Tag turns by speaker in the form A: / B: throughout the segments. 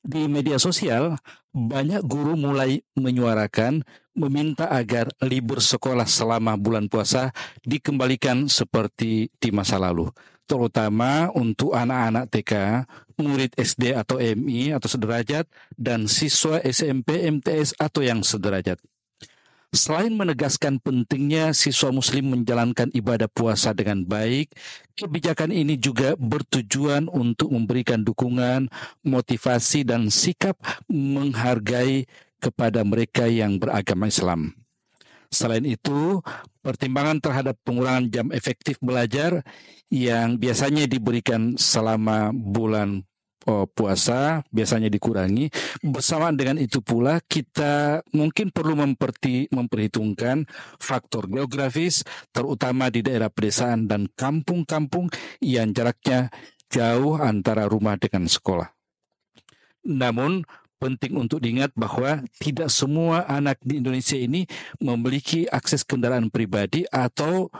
A: Di media sosial, banyak guru mulai menyuarakan meminta agar libur sekolah selama bulan puasa dikembalikan seperti di masa lalu, terutama untuk anak-anak TK, murid SD atau MI atau sederajat, dan siswa SMP, MTS atau yang sederajat. Selain menegaskan pentingnya siswa muslim menjalankan ibadah puasa dengan baik, kebijakan ini juga bertujuan untuk memberikan dukungan, motivasi, dan sikap menghargai kepada mereka yang beragama Islam. Selain itu, pertimbangan terhadap pengurangan jam efektif belajar yang biasanya diberikan selama bulan puasa biasanya dikurangi. Bersamaan dengan itu pula kita mungkin perlu memperhitungkan faktor geografis, terutama di daerah pedesaan dan kampung-kampung yang jaraknya jauh antara rumah dengan sekolah. Namun penting untuk diingat bahwa tidak semua anak di Indonesia ini memiliki akses kendaraan pribadi atau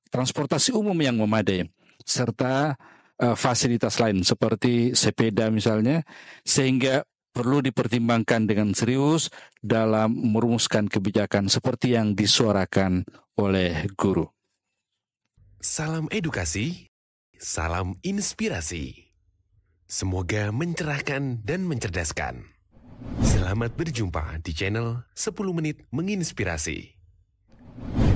A: transportasi umum yang memadai, serta fasilitas lain seperti sepeda misalnya, sehingga perlu dipertimbangkan dengan serius dalam merumuskan kebijakan seperti yang disuarakan oleh guru.
B: Salam edukasi, salam inspirasi. Semoga mencerahkan dan mencerdaskan. Selamat berjumpa di channel 10 Menit Menginspirasi.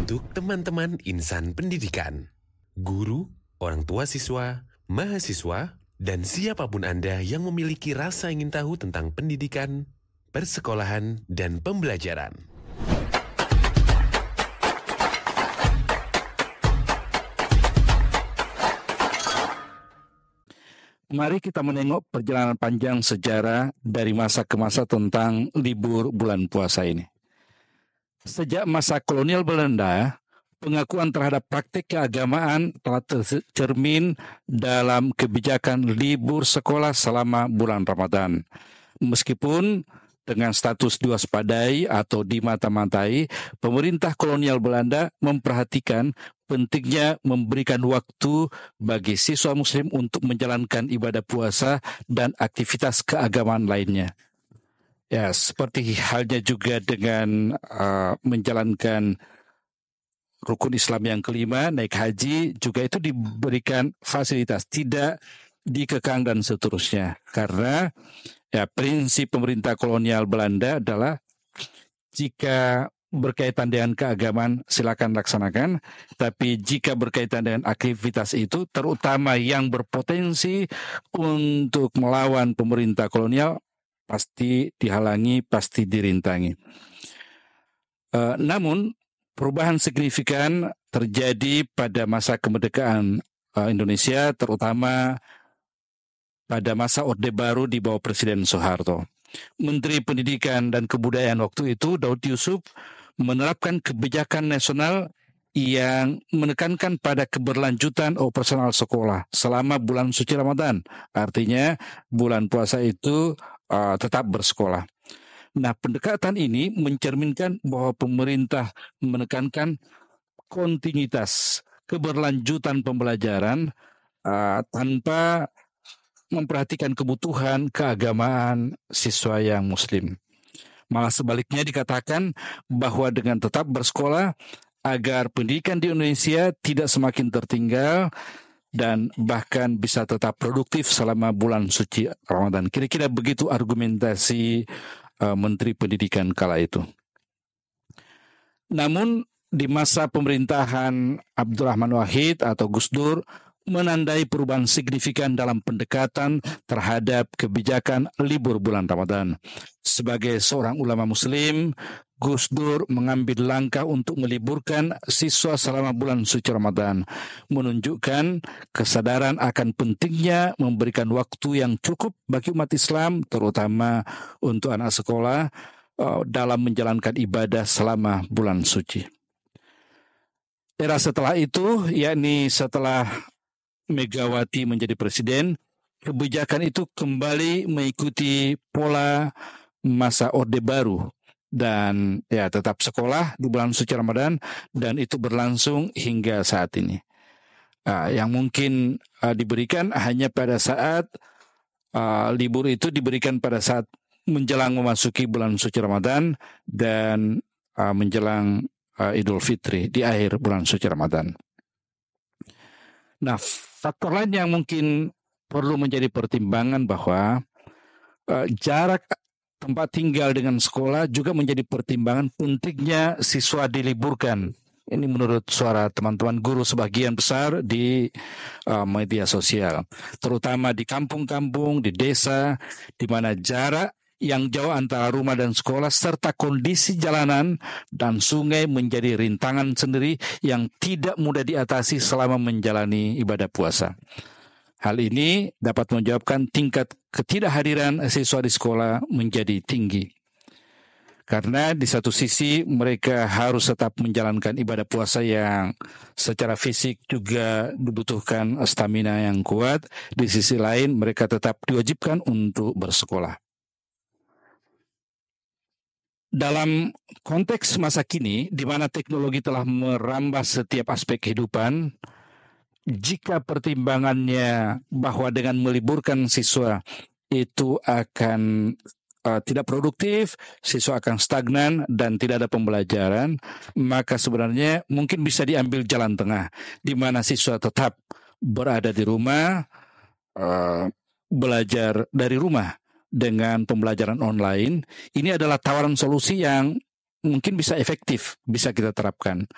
B: Untuk teman-teman insan pendidikan, guru, orang tua siswa, mahasiswa, dan siapapun Anda yang memiliki rasa ingin tahu tentang pendidikan, persekolahan, dan pembelajaran.
A: Mari kita menengok perjalanan panjang sejarah dari masa ke masa tentang libur bulan puasa ini. Sejak masa kolonial Belanda, pengakuan terhadap praktik keagamaan telah tercermin dalam kebijakan libur sekolah selama bulan Ramadan. Meskipun dengan status diwaspadai atau dimata-matai, pemerintah kolonial Belanda memperhatikan pentingnya memberikan waktu bagi siswa muslim untuk menjalankan ibadah puasa dan aktivitas keagamaan lainnya. Ya, seperti halnya juga dengan menjalankan rukun Islam yang kelima, naik haji, juga itu diberikan fasilitas, tidak dikekang dan seterusnya. Karena ya prinsip pemerintah kolonial Belanda adalah jika berkaitan dengan keagamaan silakan laksanakan, tapi jika berkaitan dengan aktivitas itu, terutama yang berpotensi untuk melawan pemerintah kolonial, pasti dihalangi, pasti dirintangi. Namun perubahan signifikan terjadi pada masa kemerdekaan Indonesia, terutama pada masa Orde Baru di bawah Presiden Soeharto. Menteri Pendidikan dan Kebudayaan waktu itu, Daud Yusuf, menerapkan kebijakan nasional yang menekankan pada keberlanjutan operasional sekolah selama bulan suci Ramadan. Artinya bulan puasa itu tetap bersekolah. Nah, pendekatan ini mencerminkan bahwa pemerintah menekankan kontinuitas, keberlanjutan pembelajaran tanpa memperhatikan kebutuhan keagamaan siswa yang muslim. Malah sebaliknya dikatakan bahwa dengan tetap bersekolah agar pendidikan di Indonesia tidak semakin tertinggal dan bahkan bisa tetap produktif selama bulan suci Ramadan. Kira-kira begitu argumentasi Menteri Pendidikan kala itu. Namun di masa pemerintahan Abdurrahman Wahid atau Gus Dur menandai perubahan signifikan dalam pendekatan terhadap kebijakan libur bulan Ramadan. Sebagai seorang ulama muslim, Gus Dur mengambil langkah untuk meliburkan siswa selama bulan suci Ramadan, menunjukkan kesadaran akan pentingnya memberikan waktu yang cukup bagi umat Islam, terutama untuk anak sekolah, dalam menjalankan ibadah selama bulan suci. Era setelah itu, yakni setelah Megawati menjadi presiden, kebijakan itu kembali mengikuti pola masa Orde Baru dan ya tetap sekolah di bulan suci Ramadan, dan itu berlangsung hingga saat ini. Yang mungkin diberikan hanya pada saat libur itu diberikan pada saat menjelang memasuki bulan suci Ramadan dan menjelang Idul Fitri di akhir bulan suci Ramadan. Nah, faktor lain yang mungkin perlu menjadi pertimbangan bahwa jarak tempat tinggal dengan sekolah juga menjadi pertimbangan pentingnya siswa diliburkan. Ini menurut suara teman-teman guru sebagian besar di media sosial, terutama di kampung-kampung, di desa, di mana jarak yang jauh antara rumah dan sekolah serta kondisi jalanan dan sungai menjadi rintangan sendiri yang tidak mudah diatasi selama menjalani ibadah puasa. Hal ini dapat menjawabkan tingkat ketidakhadiran siswa di sekolah menjadi tinggi. Karena di satu sisi mereka harus tetap menjalankan ibadah puasa yang secara fisik juga dibutuhkan stamina yang kuat. Di sisi lain mereka tetap diwajibkan untuk bersekolah. Dalam konteks masa kini, di mana teknologi telah merambah setiap aspek kehidupan, jika pertimbangannya bahwa dengan meliburkan siswa itu akan tidak produktif, siswa akan stagnan dan tidak ada pembelajaran, maka sebenarnya mungkin bisa diambil jalan tengah, di mana siswa tetap berada di rumah, belajar dari rumah dengan pembelajaran online. Ini adalah tawaran solusi yang mungkin bisa efektif, bisa kita terapkan.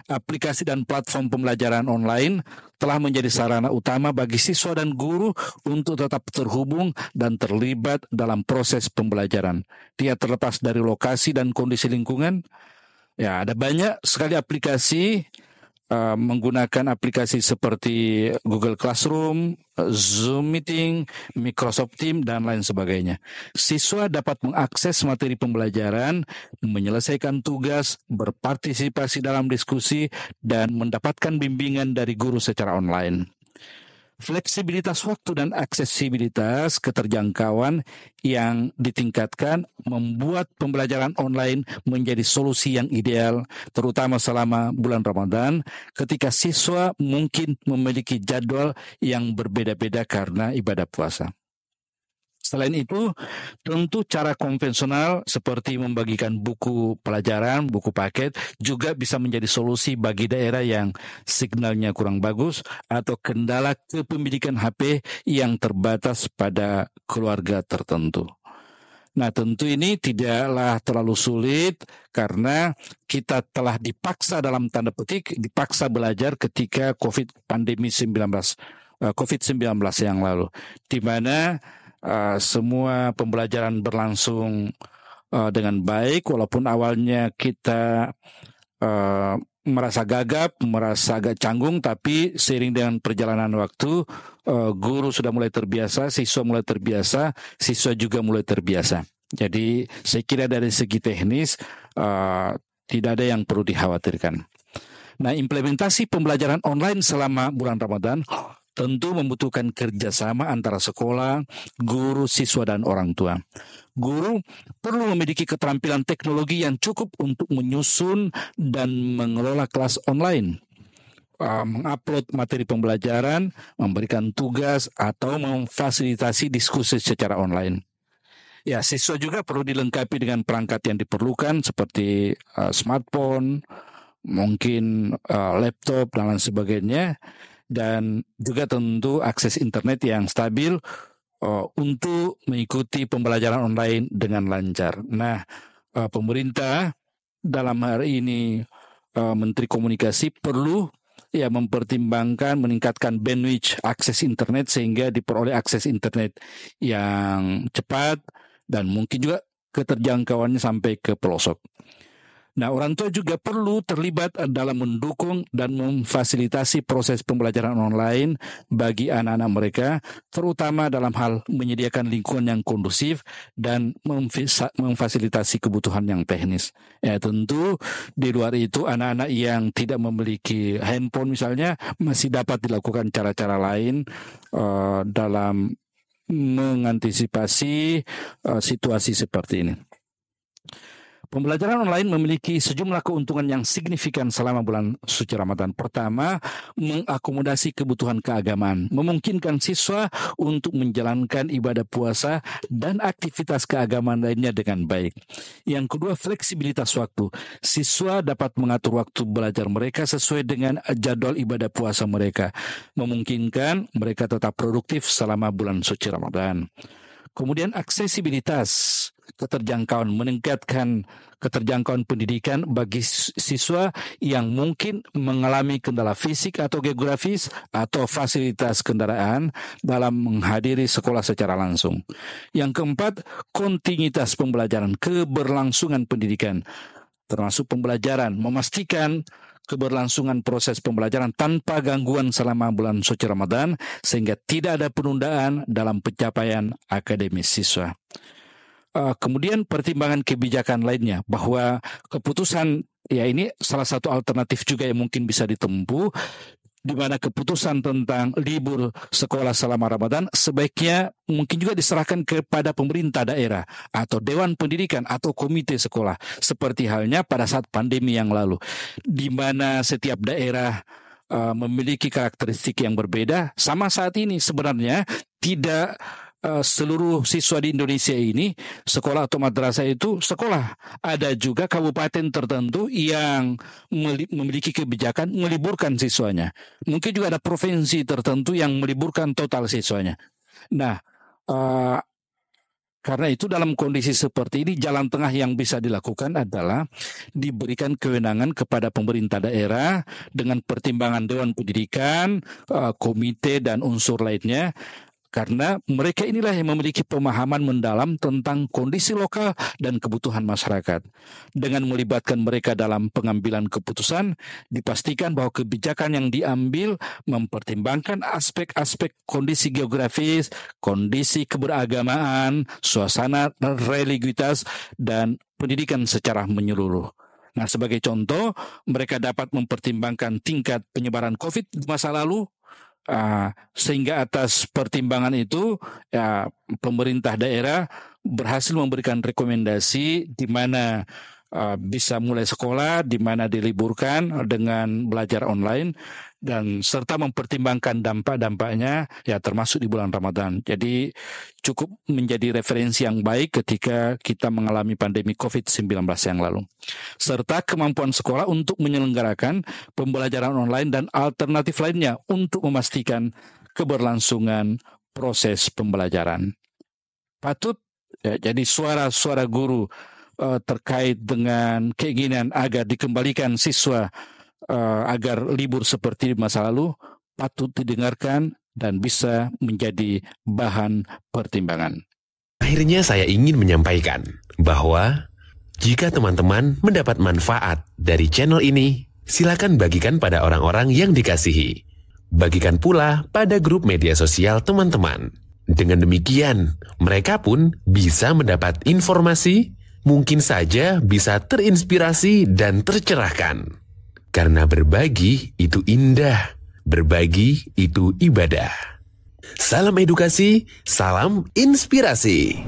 A: Aplikasi dan platform pembelajaran online telah menjadi sarana utama bagi siswa dan guru untuk tetap terhubung dan terlibat dalam proses pembelajaran. Dia terlepas dari lokasi dan kondisi lingkungan. Ya, ada banyak sekali aplikasi, menggunakan aplikasi seperti Google Classroom, Zoom Meeting, Microsoft Teams, dan lain sebagainya. Siswa dapat mengakses materi pembelajaran, menyelesaikan tugas, berpartisipasi dalam diskusi, dan mendapatkan bimbingan dari guru secara online. Fleksibilitas waktu dan aksesibilitas keterjangkauan yang ditingkatkan membuat pembelajaran online menjadi solusi yang ideal, terutama selama bulan Ramadan, ketika siswa mungkin memiliki jadwal yang berbeda-beda karena ibadah puasa. Selain itu, tentu cara konvensional seperti membagikan buku pelajaran, buku paket juga bisa menjadi solusi bagi daerah yang signalnya kurang bagus atau kendala kepemilikan HP yang terbatas pada keluarga tertentu. Nah, tentu ini tidaklah terlalu sulit karena kita telah dipaksa dalam tanda petik, dipaksa belajar ketika COVID-19 yang lalu, di mana semua pembelajaran berlangsung dengan baik, walaupun awalnya kita merasa gagap, merasa agak canggung, tapi seiring dengan perjalanan waktu, guru sudah mulai terbiasa, siswa mulai terbiasa, siswa juga mulai terbiasa. Jadi saya kira dari segi teknis tidak ada yang perlu dikhawatirkan. Nah, implementasi pembelajaran online selama bulan Ramadan tentu membutuhkan kerjasama antara sekolah, guru, siswa, dan orang tua. Guru perlu memiliki keterampilan teknologi yang cukup untuk menyusun dan mengelola kelas online, mengupload materi pembelajaran, memberikan tugas, atau memfasilitasi diskusi secara online. Ya, siswa juga perlu dilengkapi dengan perangkat yang diperlukan seperti smartphone, mungkin laptop, dan lain sebagainya. Dan juga tentu akses internet yang stabil untuk mengikuti pembelajaran online dengan lancar. Nah, pemerintah dalam hari ini Menteri Komunikasi perlu mempertimbangkan meningkatkan bandwidth akses internet sehingga diperoleh akses internet yang cepat dan mungkin juga keterjangkauannya sampai ke pelosok. Nah, orang tua juga perlu terlibat dalam mendukung dan memfasilitasi proses pembelajaran online bagi anak-anak mereka, terutama dalam hal menyediakan lingkungan yang kondusif dan memfasilitasi kebutuhan yang teknis. Ya, tentu di luar itu anak-anak yang tidak memiliki handphone misalnya masih dapat dilakukan cara-cara lain dalam mengantisipasi situasi seperti ini. Pembelajaran online memiliki sejumlah keuntungan yang signifikan selama bulan suci Ramadan. Pertama, mengakomodasi kebutuhan keagamaan, memungkinkan siswa untuk menjalankan ibadah puasa dan aktivitas keagamaan lainnya dengan baik. Yang kedua, fleksibilitas waktu. Siswa dapat mengatur waktu belajar mereka sesuai dengan jadwal ibadah puasa mereka, memungkinkan mereka tetap produktif selama bulan suci Ramadan. Kemudian aksesibilitas, keterjangkauan, meningkatkan keterjangkauan pendidikan bagi siswa yang mungkin mengalami kendala fisik atau geografis atau fasilitas kendaraan dalam menghadiri sekolah secara langsung. Yang keempat, kontinuitas pembelajaran, keberlangsungan pendidikan, termasuk pembelajaran, memastikan keberlangsungan proses pembelajaran tanpa gangguan selama bulan suci Ramadan sehingga tidak ada penundaan dalam pencapaian akademis siswa. Kemudian pertimbangan kebijakan lainnya bahwa keputusan, ya ini salah satu alternatif juga yang mungkin bisa ditempuh, di mana keputusan tentang libur sekolah selama Ramadan sebaiknya mungkin juga diserahkan kepada pemerintah daerah atau Dewan Pendidikan atau komite sekolah, seperti halnya pada saat pandemi yang lalu, di mana setiap daerah memiliki karakteristik yang berbeda. Sama saat ini sebenarnya tidak seluruh siswa di Indonesia ini sekolah atau madrasah itu sekolah. Ada juga kabupaten tertentu yang memiliki kebijakan meliburkan siswanya. Mungkin juga ada provinsi tertentu yang meliburkan total siswanya. Nah, karena itu dalam kondisi seperti ini jalan tengah yang bisa dilakukan adalah diberikan kewenangan kepada pemerintah daerah dengan pertimbangan Dewan Pendidikan, komite dan unsur lainnya. Karena mereka inilah yang memiliki pemahaman mendalam tentang kondisi lokal dan kebutuhan masyarakat. Dengan melibatkan mereka dalam pengambilan keputusan, dipastikan bahwa kebijakan yang diambil mempertimbangkan aspek-aspek kondisi geografis, kondisi keberagamaan, suasana religiusitas, dan pendidikan secara menyeluruh. Nah, sebagai contoh, mereka dapat mempertimbangkan tingkat penyebaran COVID di masa lalu, sehingga atas pertimbangan itu pemerintah daerah berhasil memberikan rekomendasi di mana bisa mulai sekolah, di mana diliburkan dengan belajar online, dan serta mempertimbangkan dampak-dampaknya ya termasuk di bulan Ramadan. Jadi cukup menjadi referensi yang baik ketika kita mengalami pandemi COVID-19 yang lalu. Serta kemampuan sekolah untuk menyelenggarakan pembelajaran online dan alternatif lainnya untuk memastikan keberlangsungan proses pembelajaran. Patut ya, jadi suara-suara guru terkait dengan keinginan agar dikembalikan siswa agar libur seperti di masa lalu patut didengarkan dan bisa menjadi bahan pertimbangan.
B: Akhirnya saya ingin menyampaikan bahwa jika teman-teman mendapat manfaat dari channel ini, silakan bagikan pada orang-orang yang dikasihi. Bagikan pula pada grup media sosial teman-teman. Dengan demikian, mereka pun bisa mendapat informasi, mungkin saja bisa terinspirasi dan tercerahkan. Karena berbagi itu indah, berbagi itu ibadah. Salam edukasi, salam inspirasi.